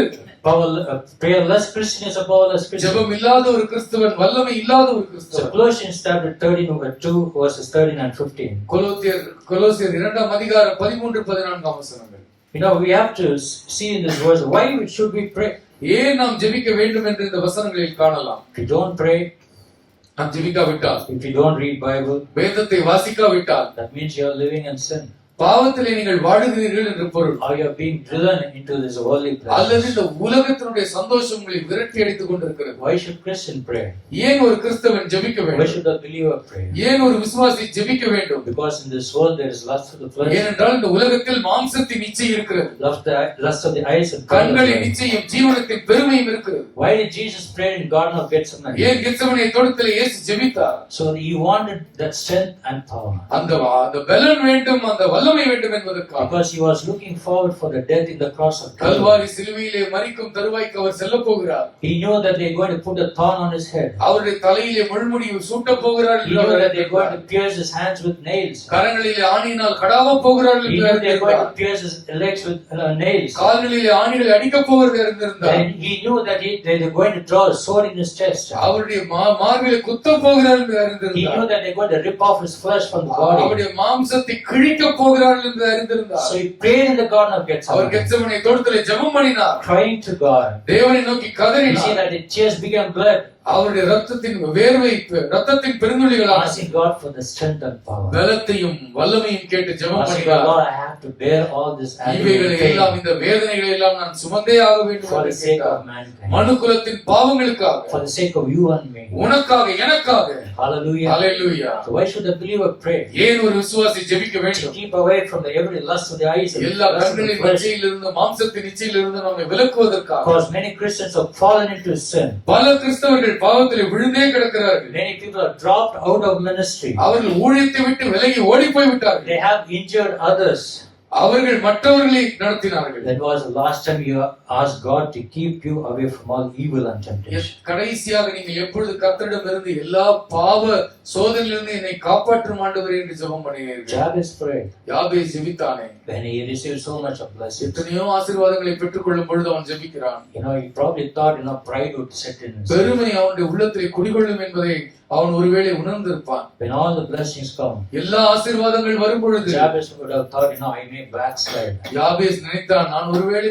Prayerless Christian is a powerless Christian. ஜெபம் இல்லாத ஒரு கிறிஸ்தவன் வல்லமை இல்லாத ஒரு So கிறிஸ்தவன். Colossians chapter 2 verses 13 and 15. கொலோசியர் இரண்டாம் அதிகாரம் 13-14 வசனங்கள். You know, we have to see in this verse why should we pray. ஏன் நாம் ஜெபிக்க வேண்டும் என்று இந்த வசனங்களில் காணலாம். If you don't pray, நாம் ஜெபிக்காவிட்டால், if you don't read Bible, வேதத்தை வாசிக்காவிட்டால், that means you are living in sin. பாவத்திலே நீங்கள் வாழுகிறீர்கள் என்று பொருள். or you are being driven into this worldly அல்லது pleasures. இந்த உலகத்தினுடைய சந்தோஷம் உங்களை விரட்டி அடித்துக் கொண்டிருக்கிறது. Why should Christian pray? ஏன் ஒரு கிறிஸ்தவன் ஜெபிக்க Why வேண்டும்? should a believer pray? ஏன் ஒரு விசுவாசி ஜெபிக்க வேண்டும்? Because in this world there is lust of the flesh, ஏனென்றால் இந்த உலகத்தில் மாம்சத்தின் இச்சை இருக்கிறது, lust of the eyes and pride of கண்களின் life. நிச்சயம், ஜீவனத்தின் பெருமையும் இருக்கிறது. Why did Jesus pray in Garden of Gethsemane? ஏன் கெத்செமனே தோட்டத்திலே இயேசு ஜெபித்தார்? So he wanted that strength and power. அந்த பலன் வேண்டும், அந்த வல்லமை வேண்டும் என்பதற்காக. Because he was looking forward for the death in the cross of Calvary. Kalvari சிலுவையிலே மரிக்கும் தருவாய்க்கு அவர் செல்லப் போகிறார். He knew that they were going to put a thorn on his head. அவருடைய தலையிலே முள்முடியை சூட்டப் போகிறார் He என்று knew our that they were going அறிந்தார். to pierce his hands with nails. கரங்களிலே ஆணியினால் கடாவப் போகிறார் He என்று knew they were going to அறிந்தார். pierce his legs with nails. கால்களிலே ஆணிகளை அடிக்கப் போகிறது அறிந்திருந்தார். And he knew that they were going to draw a sword in his chest. அவருடைய மார்பிலே குத்தப் போகிறார் என்று He knew அறிந்திருந்தார். that they were going to rip off his flesh from the body. அவருடைய மாம்சத்தை கிழிக்கப் போகிறார் என்று அறிந்திருந்தார். So he prayed in the Garden of அவர் Gethsemane, கெத்செமனே தோட்டத்திலே ஜெபம் பண்ணினார். crying to God. தேவனை நோக்கி You see கதறினார். that his tears became blood, அவருடைய ரத்தத்தின் வேர்வை, ரத்தத்தின் பெருந்துளிகளால் asking God for the strength and power. பலத்தையும் வல்லமையும் கேட்டு ஜெபம் Asking God, பண்ணினார். Lord, I have to bear all this agony இவைகளை and எல்லாம், pain இந்த வேதனைகளை எல்லாம் நான் சுமந்தே ஆக வேண்டும் for the என்று sake கேட்டார். of mankind, மனுக்குலத்தின் பாவங்களுக்காக, for the sake of you and me. உனக்காக, எனக்காக. Hallelujah. Hallelujah. So why should a believer pray? ஏன் ஒரு விசுவாசி ஜெபிக்க To வேண்டும்? keep away from the every lust of the eyes and எல்லா lust of the கண்களின் flesh. இச்சையிலிருந்து, மாம்சத்தின் இச்சையிலிருந்து நம்மை விலக்குவதற்காக. Because many Christians have fallen into sin. பல கிறிஸ்தவர்கள் பாவத்திலே விழுந்தே கிடக்கிறார்கள். Many people have dropped out of ministry. அவர்கள் ஊழியத்தை விட்டு விலகி ஓடி போய் விட்டார்கள். They have injured others. அவர்கள் மற்றவர்களை நடத்தினார்கள். That was the last time you asked God to keep you away from all evil and temptation. கடைசியாக நீங்கள் எப்பொழுது கர்த்தரிடமிருந்து எல்லா பாவ சோதனையிலிருந்து என்னை காப்பாற்றும் ஆண்டவரே என்று ஜெபம் பண்ணினீர்கள்? Jabez prayed Jabez ஜெபித்தானே. when he received so much of blessings. எத்தனையோ ஆசீர்வாதங்களை பெற்றுக்கொள்ளும் பொழுது அவன் ஜெபிக்கிறான். He probably thought, pride would set in his life. பெருமை அவனுடைய உள்ளத்திலே குடிகொள்ளும் என்பதை அவன் ஒருவேளை உணர்ந்திருப்பான். When all the blessings come, எல்லா ஆசீர்வாதங்கள் வரும் பொழுது Jabez would have thought, I may backslide. யாபேஸ் நினைத்தான், நான் ஒருவேளை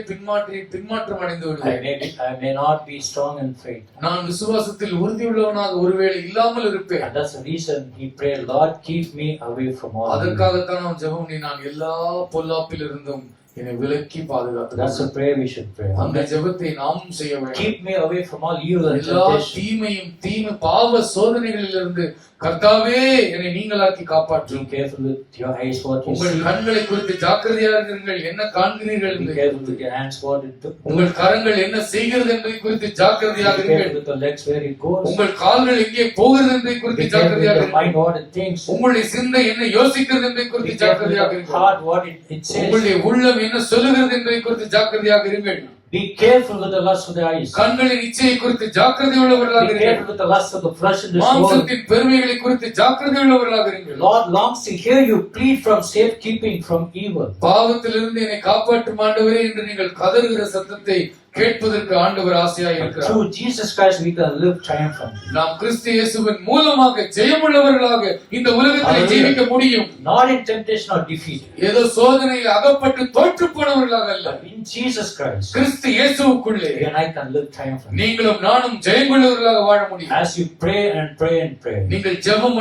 பின்மாற்றம் அடைந்து விடுவேன். I may not be strong in faith. நான் விசுவாசத்தில் உறுதியுள்ளவனாக ஒருவேளை இல்லாமல் இருப்பேன். And that's the reason he prayed, Lord, keep me away from all evil. அதற்காகத்தான் அவன் ஜெபம் பண்ணினான், எல்லா பொல்லாப்பிலிருந்தும் என்னை விலக்கி பாதுகாத்து. That's the prayer we should pray. அந்த ஜெபத்தை நாமும் செய்ய வேண்டும். Keep me away from all evil and எல்லா temptation. தீமை பாவ சோதனைகளிலிருந்து கர்த்தாவே என்னை நீங்களாக்கி காப்பாற்றும். Be careful with your eyes what you உங்கள் see. கண்களை குறித்து ஜாக்கிரதையாக இருங்கள், என்ன காண்கிறீர்கள் Be என்று. careful with your hands what it do. உங்கள் கரங்கள் என்ன செய்கிறது என்பதை குறித்து ஜாக்கிரதையாக Be இருங்கள். careful with the legs where it goes. உங்கள் கால்கள் எங்கே போகிறது என்பதை குறித்து Be careful with ஜாக்கிரதையாக your mind இருங்கள். what it thinks. உங்களுடைய சிந்தை என்ன யோசிக்கிறது என்பதை Be குறித்து careful with ஜாக்கிரதையாக your இருங்கள். heart what it says. உங்களுடைய உள்ளம் என்ன சொல்லுகிறது என்பதை குறித்து ஜாக்கிரதையாக இருங்கள். Be careful with the lust of the eyes. கண்களின் இச்சையை குறித்து ஜாக்கிரதை உள்ளவர்களாக Be இருங்கள். careful with the lust of the flesh in this world. மாம்சத்தின் பெருமைகளை குறித்து ஜாக்கிரதை உள்ளவர்களாக இருங்கள். Lord longs to hear you plead from safekeeping from evil. பாவத்திலிருந்து என்னை காப்பாற்றும் ஆண்டவரே என்று நீங்கள் கதறுகிற சத்தத்தை கேட்பதற்கு ஆண்டவர் ஆசையாக இருக்கிறார். Through Jesus Christ we can live triumphantly. நாம் கிறிஸ்து இயேசுவின் மூலமாக ஜெயமுள்ளவர்களாக இந்த உலகத்தை ஜீவிக்க முடியும். Not in temptation or defeat. ஏதோ சோதனையில் அகப்பட்டு தோற்று போனவர்களாக அல்ல. In Jesus Christ. Kristu இயேசுவுக்குள்ளே You and I can live triumphantly. நீங்களும் நானும் ஜெயமுள்ளவர்களாக வாழ முடியும். As you pray and pray and pray, நீங்கள் ஜெபம்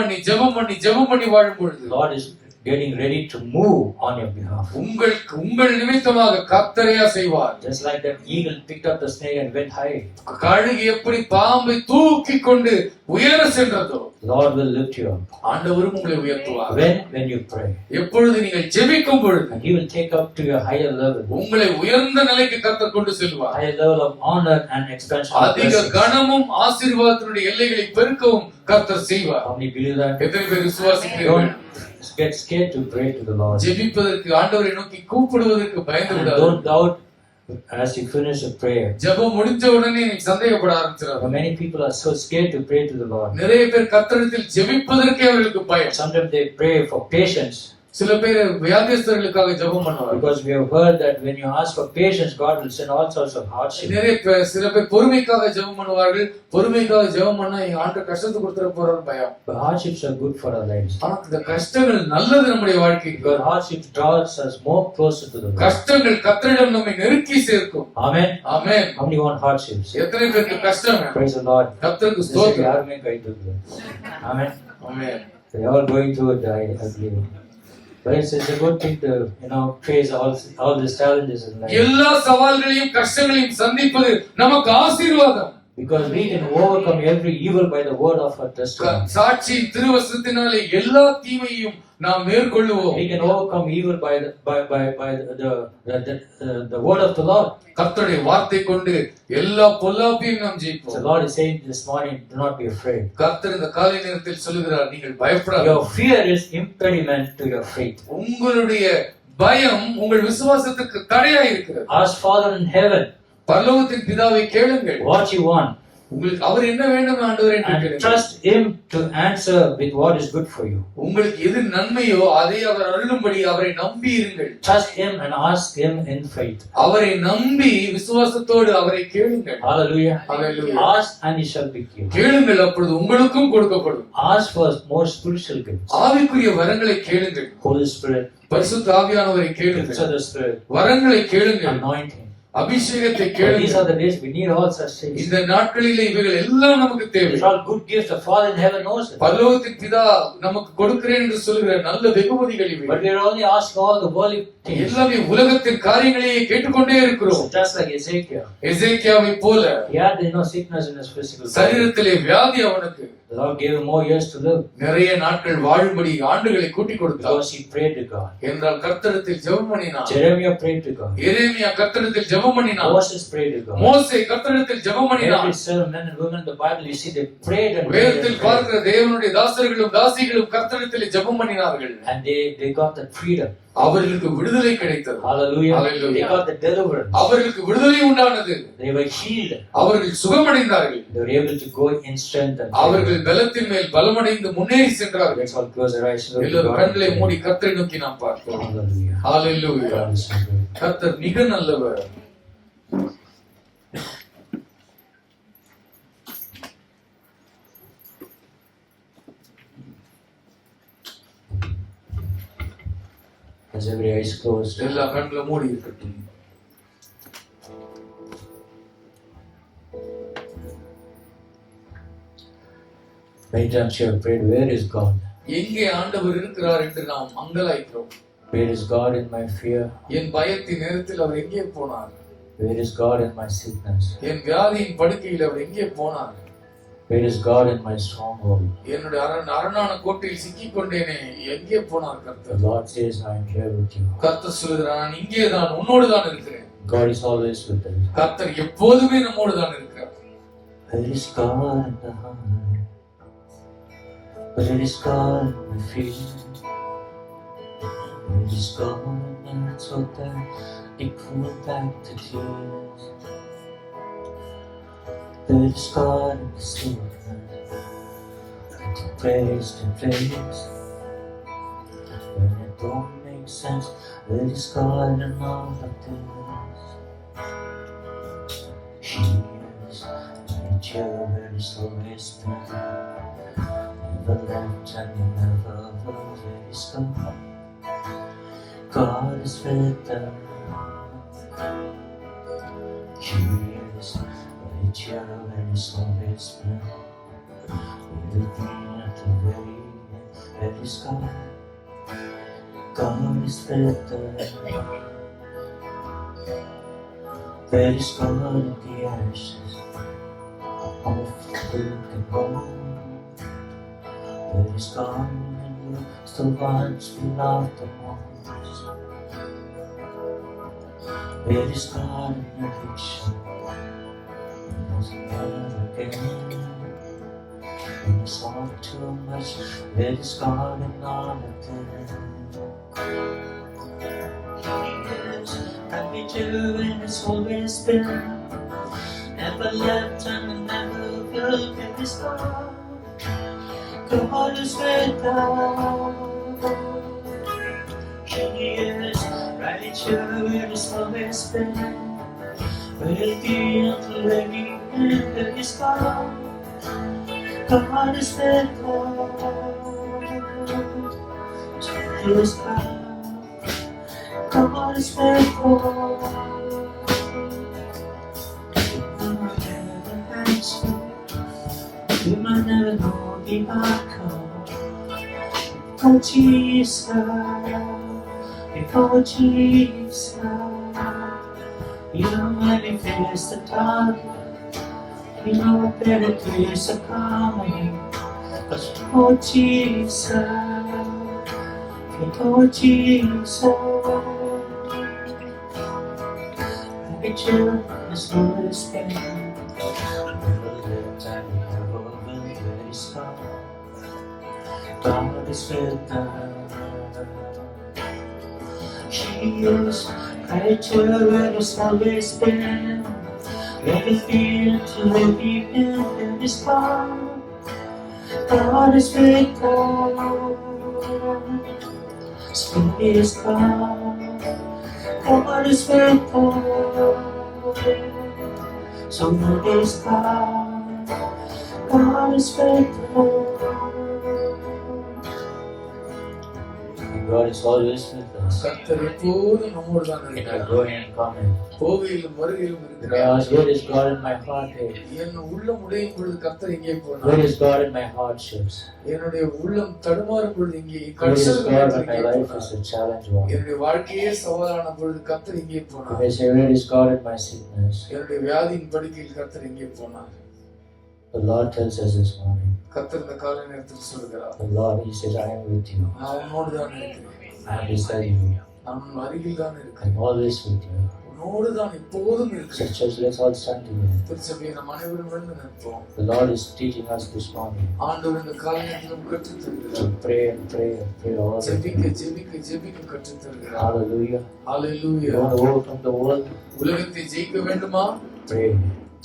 பண்ணி வாழும் பொழுது Lord is getting ready to move on your behalf. உங்கள் நிமித்தமாக கர்த்தரையா செய்வார். Just like that eagle picked up the snake and went high. கழுகு எப்படி பாம்பை தூக்கி கொண்டு உயர சென்றதோ, Lord will lift you up. ஆண்டவரும் உங்களை உயர்த்துவார். When you pray. எப்பொழுது நீங்கள் ஜெபிக்கும் பொழுது And He will take up to your higher level. உங்களை உயர்ந்த நிலைக்கு கர்த்தர் கொண்டு செல்வார். Higher level of honor and expansion of அதிக blessings. கனமும் ஆசீர்வாதத்தினுடைய எல்லைகளை பெருக்கவும் கர்த்தர் செய்வார். How many believe that? எத்தனை பேர் விசுவாசிக்கிறீர்கள்? Don't get scared to pray to the Lord. ஜெபிப்பதற்கு, ஆண்டவரை நோக்கி கூப்பிடுவதற்கு பயந்து And விடாது. don't doubt as you finish a prayer. ஜெபம் முடிஞ்ச உடனே நீ சந்தேகப்பட ஆரம்பிச்சிடாத. Many people are so scared to pray to the Lord. நிறைய பேர் கர்த்தரிடத்தில் ஜெபிப்பதற்கே அவர்களுக்கு பயம். Sometimes they pray for patience. சில பேர் வியாதிஸ்தர்களுக்காக ஜெபம் பண்ணுவாங்க. Because we have heard that when you ask for patience, God will send all sorts of hardship. சில பேர் பொறுமைக்காக ஜெபம் பண்ணுவார்கள். பொறுமைக்காக ஜெபம் பண்ணா எங்க ஆண்டவர் கஷ்டத்தை கொடுத்துற போறாரு பயம். But hardships are good for our lives. ஆனா இந்த கஷ்டங்கள் நல்லது நம்முடைய வாழ்க்கைக்கு. Because hardships draws us more closer to the Lord. கஷ்டங்கள் கர்த்தரிடம் நம்மை நெருக்கி சேர்க்கும். Amen. Amen. How many want hardships? எத்தனை பேருக்கு கஷ்டம் வேணும்? Praise the Lord. கர்த்தருக்கு ஸ்தோத்திரம். யாருமே கை தூக்கல. Amen. Amen. They are all going through it, I believe. But it's a good thing to, face all these challenges in life. எல்லா சவால்களையும் கஷ்டங்களையும் சந்திப்பது நமக்கு ஆசீர்வாதம். Because we can overcome every evil by the word of our testimony. சாட்சி திருவசனத்தினாலே எல்லா தீமையையும் நாம் மேற்கொள்ளுவோம். We can overcome evil by the word of the Lord. கர்த்தருடைய வார்த்தை கொண்டு எல்லா பொல்லாப்பையும் நாம் ஜெயிப்போம். The Lord is saying this morning, do not be afraid. கர்த்தர் இந்த காலை நேரத்தில் சொல்லுகிறார், நீங்கள் பயப்படாதீர்கள். Your fear is impediment to your faith. உங்களுடைய பயம் உங்கள் விசுவாசத்துக்கு தடையா இருக்கிறது. Ask Father in heaven. பரலோகத்தின் பிதாவை கேளுங்கள். What you want. உங்களுக்கு அவர் என்ன வேண்டும் ஆண்டவரே என்று கேளுங்கள். Trust him to answer with what is good for you. உங்களுக்கு எது நன்மையோ அதை அவர் அருளும்படி அவரை நம்பி இருங்கள். Trust him and ask him in faith. அவரை நம்பி விசுவாசத்தோடு அவரை கேளுங்கள். Hallelujah. Hallelujah. Ask and he shall be given. கேளுங்கள், அப்பொழுது உங்களுக்கும் கொடுக்கப்படும். Ask for more spiritual gifts. ஆவிக்குரிய வரங்களை கேளுங்கள். Holy Spirit. பரிசுத்த ஆவியானவரை கேளுங்கள். Gifts of the Spirit. வரங்களை கேளுங்கள். Anointing. அபிஷேகத்தை These கேளுங்கள். are the days we need all such things. இந்த நாட்களிலே இவைகள் எல்லாம் நமக்கு தேவை. These are all good gifts. The Father in heaven knows it. பரலோகத்தின் பிதா நமக்கு கொடுக்கிறேன் என்று சொல்கிற நல்ல வெகுமதிகள் இவை. But we are only asking all the worldly things. எல்லாமே உலகத்தின் காரியங்களையே கேட்டுக்கொண்டே இருக்கிறோம். Just like Ezekiel. எசேக்கியாவை போல He had sickness in his physical body. சரீரத்திலே வியாதி அவனுக்கு. The Lord gave him more years to live. நிறைய நாட்கள் வாழும்படி ஆண்டுகளை கூட்டி கொடுத்தார். Because he prayed to God. என்றால் கர்த்தரிடத்தில் ஜெபம் பண்ணினான். Jeremiah prayed to God. எரேமியா கர்த்தரிடத்தில் ஜெபம் பண்ணினான். Moses prayed to God. மோசே கர்த்தரிடத்தில் ஜெபம் பண்ணினான். Every seven men and women in the Bible, you see, they prayed and வேதத்தில் பார்க்கிற தேவனுடைய தாசர்களும் தாசிகளும் கர்த்தரிடத்தில் ஜெபம் பண்ணினார்கள். and they got that freedom. அவர்களுக்கு விடுதலை கிடைத்தது. Hallelujah. Hallelujah. They got the deliverance. அவர்களுக்கு விடுதலை உண்டானது. They were healed. அவர்கள் சுகமடைந்தார்கள். They were able to go in strength and அவர்கள் பலத்தின் மேல் பலமடைந்து முன்னேறி சென்றார்கள். Let's all close our eyes. எல்லாரும் கண்களை மூடி கர்த்தரை நோக்கி நாம் பார்ப்போம். Hallelujah. Hallelujah. God is so good. கர்த்தர் மிக நல்லவர். As every eye is closed. எல்லா கண்களை மூடி இருக்கட்டும். Many times you have prayed, where is God? எங்கே ஆண்டவர் இருக்கிறார் என்று நாம் அங்கலாய்க்கிறோம். Where is God in my fear? என் பயத்தின் நேரத்தில் அவர் எங்கே போனார்? Where is God in my sickness? என் வியாதியின் படுக்கையில் அவர் எங்கே போனார்? Where is God in my stronghold? என்னுடைய அரணான கோட்டையில் சிக்கிக் கொண்டேனே, எங்கே போனார் The கர்த்தர்? Lord says, I am here with you. கர்த்தர் சொல்கிறார், நான் இங்கே தான் உன்னோடு தான் இருக்கிறேன். God is always with us. கர்த்தர் எப்போதுமே நம்மோடு தான் இருக்கிறார். Where is God in the heart? Where is God in my feet? Where is God in the so that it pulled back the tears? Where is God in the stillness? To praise the place. When it don't make sense, where is God in all of this? He is my chair, where is always been. Never left and never will. Where is God? God is with us. He is my chair, where is always been. Everything at the very end. Where is God? God is with us. Where is God in the ashes of the broken home? Where is God when you still once we loved the most? Where is God in addiction? It doesn't matter again. When it's all too much, where is God in all of this? I've been doing it's always been. Never left and never will. Where is God? God is with us. He is right here where it's always been. With the until any end. Where is God? God is with us. Where is God? God is faithful. You might never know the outcome. Oh Jesus. Oh Jesus, you manifest the dark. You know better days are coming. Oh Jesus, oh Jesus, I just always been. Never lived and never will let it stop. God is with us. Jesus, I just always been. Never feel to live in this far. God is with us. Spirit is God. God is with us. So God is God. God is with us. God is always with us. கர்த்தர் எப்போதும் நம்மோடு தான் In இருக்கிறார். our going and coming. போகையிலும் வருகையிலும் May I இருக்கிறார். ask, where is God in my heart? என் உள்ளம் உடையும் பொழுது கர்த்தர் எங்கே Where போனார்? is God in my hardships? என்னுடைய உள்ளம் தடுமாறும் பொழுது இங்கே Where is கர்த்தர் God when my எங்கே life போனார்? is a challenge one? என்னுடைய வாழ்க்கையே சவாலான பொழுது கர்த்தர் எங்கே You போனார்? may say, where is God in my sickness? என்னுடைய வியாதியின் படுக்கையில் கர்த்தர் எங்கே போனார்? The Lord tells us this morning. கர்த்தர் இந்த காலை நேரத்தில் சொல்கிறார், The Lord, He says, I am with you. நான் உன்னோடு தான் இருக்கிறேன். I am beside you. நான் உன் அருகில் தான் I இருக்கிறேன். am always with you. உன்னோடு தான் எப்போதும் So இருக்கிறேன். church, let's all stand together. திருச்சபையை நம் அனைவரும் எழுந்து நிற்போம். The Lord is teaching us this morning ஆண்டவர் இந்த காலை நேரத்திலும் கற்றுத் to தருகிறார். pray and pray and pray all the ஜெபிக்க time. ஜெபிக்க ஜெபிக்க கற்றுத் தருகிறார். Hallelujah. Hallelujah. You want to overcome the world? உலகத்தை ஜெயிக்க வேண்டுமா? Pray.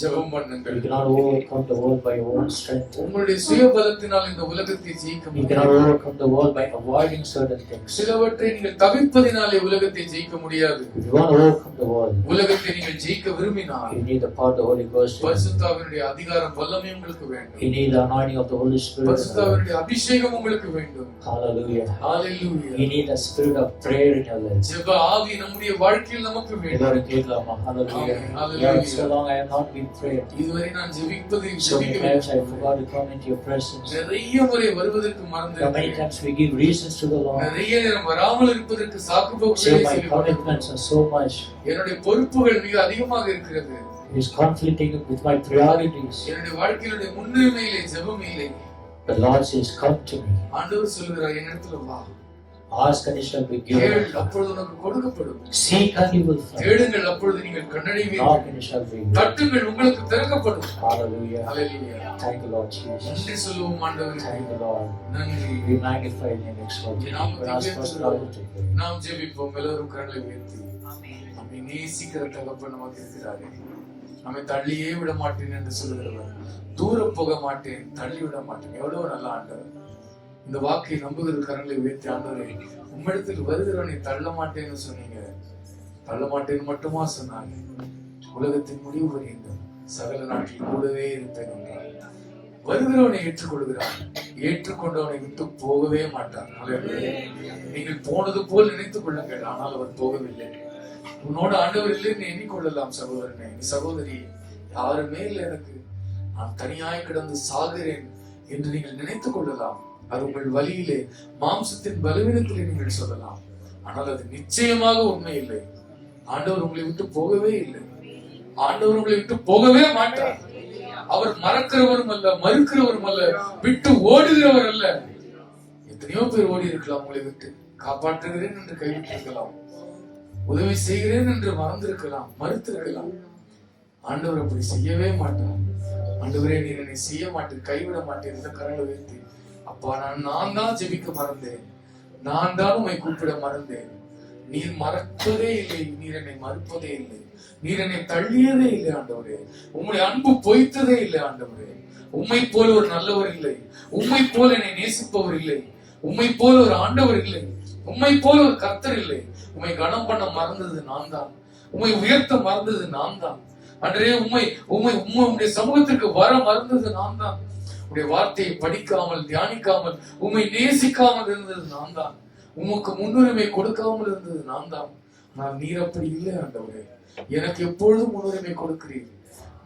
ஜெபம் பண்ணுங்கள். You cannot overcome the world by your own strength. உங்களுடைய சுய பலத்தினால் இந்த உலகத்தை ஜெயிக்க You cannot முடியாது. overcome the world by avoiding certain things. சிலவற்றை நீங்கள் தவிர்ப்பதினாலே உலகத்தை ஜெயிக்க முடியாது. If you want to overcome the world, உலகத்தை நீங்கள் ஜெயிக்க விரும்பினால் you need the power of the Holy Ghost. பரிசுத்தாவினுடைய அதிகாரம் வல்லமை உங்களுக்கு வேண்டும். You need the anointing of the Holy Spirit. பரிசுத்தாவினுடைய அபிஷேகம் உங்களுக்கு வேண்டும். Hallelujah. Hallelujah. You need a spirit of prayer in your life. ஜெப ஆவி நம்முடைய வாழ்க்கையில் நமக்கு வேண்டும். எல்லாரும் கேட்கலாமா? Hallelujah. Hallelujah. Lord, so long I have not been praying. இதுவரை நான் ஜெபிப்பது So many ஜெபிக்க times I வேண்டும். forgot to come into your presence. நிறைய முறை வருவதற்கு How many மறந்திருக்கிறேன். times we give reasons to the Lord. நிறைய நேரம் வராமல் இருப்பதற்கு சாக்கு Say போக்குகளை my சொல்லி commitments are so much. என்னுடைய பொறுப்புகள் மிக அதிகமாக இருக்கிறது. It is conflicting with my priorities. என்னுடைய வாழ்க்கையினுடைய முன்னுரிமையிலே ஜெபம் இல்லை. The Lord says, come to me. ஆண்டவர் சொல்கிறார், என்னிடத்துல வா, Ask and it shall be கேள் given. அப்பொழுது உனக்கு கொடுக்கப்படும், Seek and you will find. தேடுங்கள் அப்பொழுது நீங்கள் Knock கண்டடைவீர்கள், and it shall be given. தட்டுங்கள் உங்களுக்கு திறக்கப்படும். Hallelujah. Hallelujah. Thank you, Lord Jesus. நன்றி சொல்லுவோம் ஆண்டவரே. Thank you, Lord. நன்றி. We magnify your name, exalt you. We ask for strength to pray. நாம் ஜெபிப்போம். எல்லாரும் கரங்களை உயர்த்தி. நம்மை நேசிக்கிற தகப்பன் நமக்கு இருக்கிறாரே, நம்மை தள்ளியே விட மாட்டேன் என்று சொல்லுகிறவர், தூர போக மாட்டேன், தள்ளி விட மாட்டேன். எவ்வளவு நல்ல ஆண்டவர். இந்த வாக்கை நம்புகிற கரங்களை உயர்த்தி, ஆண்டவரே உம்மிடத்தில் வருகிறவனை தள்ள மாட்டேன்னு சொன்னீங்க. தள்ள மாட்டேன்னு மட்டுமா சொன்னாங்க? உலகத்தின் முடிவு வரையும் சகல நாட்டில் கூடவே இருப்பேன் என்றார். வருகிறவனை ஏற்றுக்கொள்கிறான், ஏற்றுக்கொண்டவனை விட்டு போகவே மாட்டான். ஹalleluya. நீங்கள் போனது போல் நினைத்துக் கொள்ளுங்கள், ஆனால் அவர் போகவில்லை. உன்னோட ஆண்டவர் இல்லைன்னு எண்ணிக்கொள்ளலாம் சகோதரனே, சகோதரி. யாருமே இல்லை எனக்கு, நான் தனியாய் கிடந்து சாகிறேன் என்று நீங்கள் நினைத்துக் கொள்ளலாம். அது உங்கள் வழியிலே மாம்சத்தின் பலவீனத்திலே நீங்கள் சொல்லலாம். ஆனால் அது நிச்சயமாக உண்மை இல்லை. ஆண்டவர் உங்களை விட்டு போகவே இல்லை. ஆண்டவர் உங்களை விட்டு போகவே மாட்டார். அவர் மறக்கிறவரும் அல்ல, மறுக்கிறவரும் அல்ல, விட்டு ஓடுகிறவர் அல்ல. எத்தனையோ பேர் ஓடி இருக்கலாம், உங்களை விட்டு காப்பாற்றுகிறேன் என்று கைவிட்டிருக்கலாம், உதவி செய்கிறேன் என்று மறந்திருக்கலாம், மறுத்திருக்கலாம். ஆண்டவர் அப்படி செய்யவே மாட்டார். ஆண்டவரே, நீர் என்னை செய்ய மாட்டேன், கைவிட மாட்டேன். இந்த கரங்களை உயர்த்தி, அப்பா நான் தான் ஜெபிக்க மறந்தேன், நான் தான் உம்மை கூப்பிட மறந்தேன். நீர் மறப்பதே இல்லை, நீர் என்னை மறுப்பதே இல்லை, நீர் என்னை தள்ளியதே இல்லை ஆண்டவரே. உம்முடைய அன்பு பொய்த்ததே இல்லை ஆண்டவரே. உம்மை போல ஒரு நல்லவர் இல்லை, உம்மை போல என்னை நேசிப்பவர் இல்லை, உம்மை போல ஒரு ஆண்டவர் இல்லை, உம்மை போல ஒரு கர்த்தர் இல்லை. உம்மை கனம் பண்ண மறந்தது நான் தான், உம்மை உயர்த்த மறந்தது நான் தான் ஆண்டவரே. உம்முடைய சமூகத்திற்கு வர மறந்தது நான் தான். உடைய வார்த்தையை படிக்காமல் தியானிக்காமல் உம்மை நேசிக்காமல் இருந்தது நான் தான். உமக்கு முன்னுரிமை கொடுக்காமல் இருந்தது நான் தான். நான் நீர் அப்படி இல்லை ஆண்டவரே. எனக்கு எப்பொழுதும் முன்னுரிமை கொடுக்கிறீர்.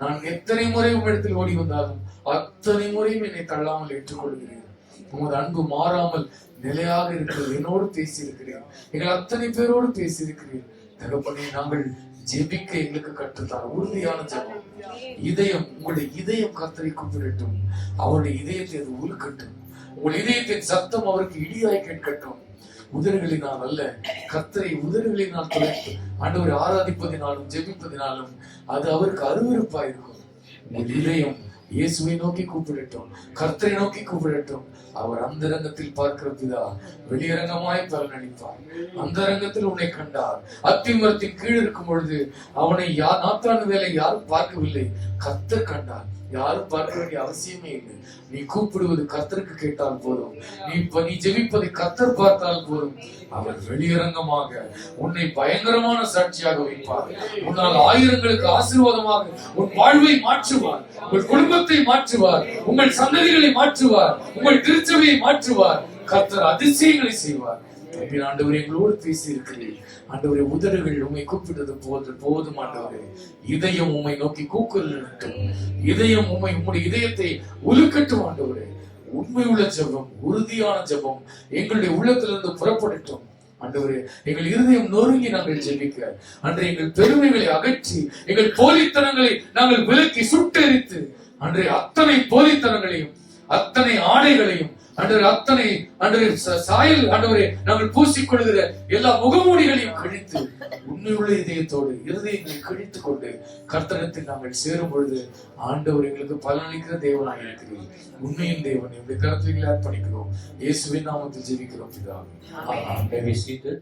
நான் எத்தனை முறை உம்மிடத்தில் ஓடி வந்தாலும் அத்தனை முறையும் என்னை தள்ளாமல் ஏற்றுக்கொள்கிறீர். உமது அன்பு மாறாமல் நிலையாக இருக்கிறது. என்னோடு பேசியிருக்கிறேன், எங்கள் அத்தனை பேரோடு பேசியிருக்கிறேன் தகப்பனே. நாங்கள் ஜெபிக்க எங்களுக்கு கற்றுத்தார் உறுதியான ஜெபம். இதயம், உங்களுடைய இதயம் கர்த்தரை கூப்பிடட்டும், அவருடைய இதயத்தை அது உருக்கட்டும். உங்கள் இதயத்தின் சத்தம் அவருக்கு இடியாய் கேட்கட்டும். உதடுகளினால் அல்ல, கர்த்தரை உதடுகளினால் துளைத்து ஆண்டவரை ஆராதிப்பதினாலும் ஜெபிப்பதினாலும் அது அவருக்கு அருவருப்பா இருக்கும். உங்கள் இதயம் இயேசுவை நோக்கி கூப்பிடட்டும், கர்த்தரை நோக்கி கூப்பிடட்டும். அவர் அந்தரங்கத்தில் பார்க்கிற பிதா வெளியரங்கமாய் பலனளிப்பார். அந்தரங்கத்தில் உன்னை கண்டார். அத்திமரத்தின் கீழ் இருக்கும் பொழுது அவனை நாத்தான வேலை யாரும் பார்க்கவில்லை, கர்த்தர் கண்டார். யாரும் பார்க்க வேண்டிய அவசியமே இல்லை. நீ கூப்பிடுவது கர்த்தருக்கு கேட்டால் போதும், நீ ஜெபிப்பதை கர்த்தர் பார்த்தால் போதும். அவர் வெளியரங்கமாக உன்னை பயங்கரமான சாட்சியாக வைப்பார். உன்னால் ஆயிரங்களுக்கு ஆசீர்வாதமாக உன் வாழ்வை மாற்றுவார், உங்கள் குடும்பத்தை மாற்றுவார், உங்கள் சந்ததிகளை மாற்றுவார், உங்கள் திருச்சபையை மாற்றுவார். கர்த்தர் அதிசயங்களை செய்வார். ஆண்டவரே, எங்களோடு பேசி இருக்கிறீர் ஆண்டவரே. உதடுகள் உண்மை கூப்பிட்டது போதும் ஆண்டவரே. இதயம் உண்மை நோக்கி கூக்குரலிடட்டும், இதயம் உம்முடைய இதயத்தை உலுக்கட்டும் ஆண்டவரே. உண்மையுள்ள ஜெபம், உறுதியான ஜெபம் எங்களுடைய உள்ளத்திலிருந்து புறப்படட்டும் ஆண்டவரே. எங்கள் இருதயம் நொறுங்கி நாங்கள் ஜெபிக்க அன்றைய எங்கள் பெருமைகளை அகற்றி, எங்கள் போலித்தனங்களை நாங்கள் விலக்கி சுட்டெரித்து அன்றைய அத்தனை போலித்தனங்களையும் அத்தனை ஆடைகளையும் அத்தனை சாயல் ஆண்டவரே நாங்கள் பூசிக்கொள்கிற எல்லா முகமூடிகளையும் கழித்து உண்மையுள்ள இதயத்தோடு இருதயங்களை கழித்துக் கொண்டு கர்த்தரத்தில் நாங்கள் சேரும் பொழுது ஆண்டவர் எங்களுக்கு பலனளிக்கிற தேவனாக இருக்கிறீர். உண்மையின் தேவன் எங்களுடைய கருத்துக்களை அர்ப்பணிக்கிறோம். இயேசுவின் நாமத்தில் ஜெபிக்கிறோம் பிதாவே. May we seated.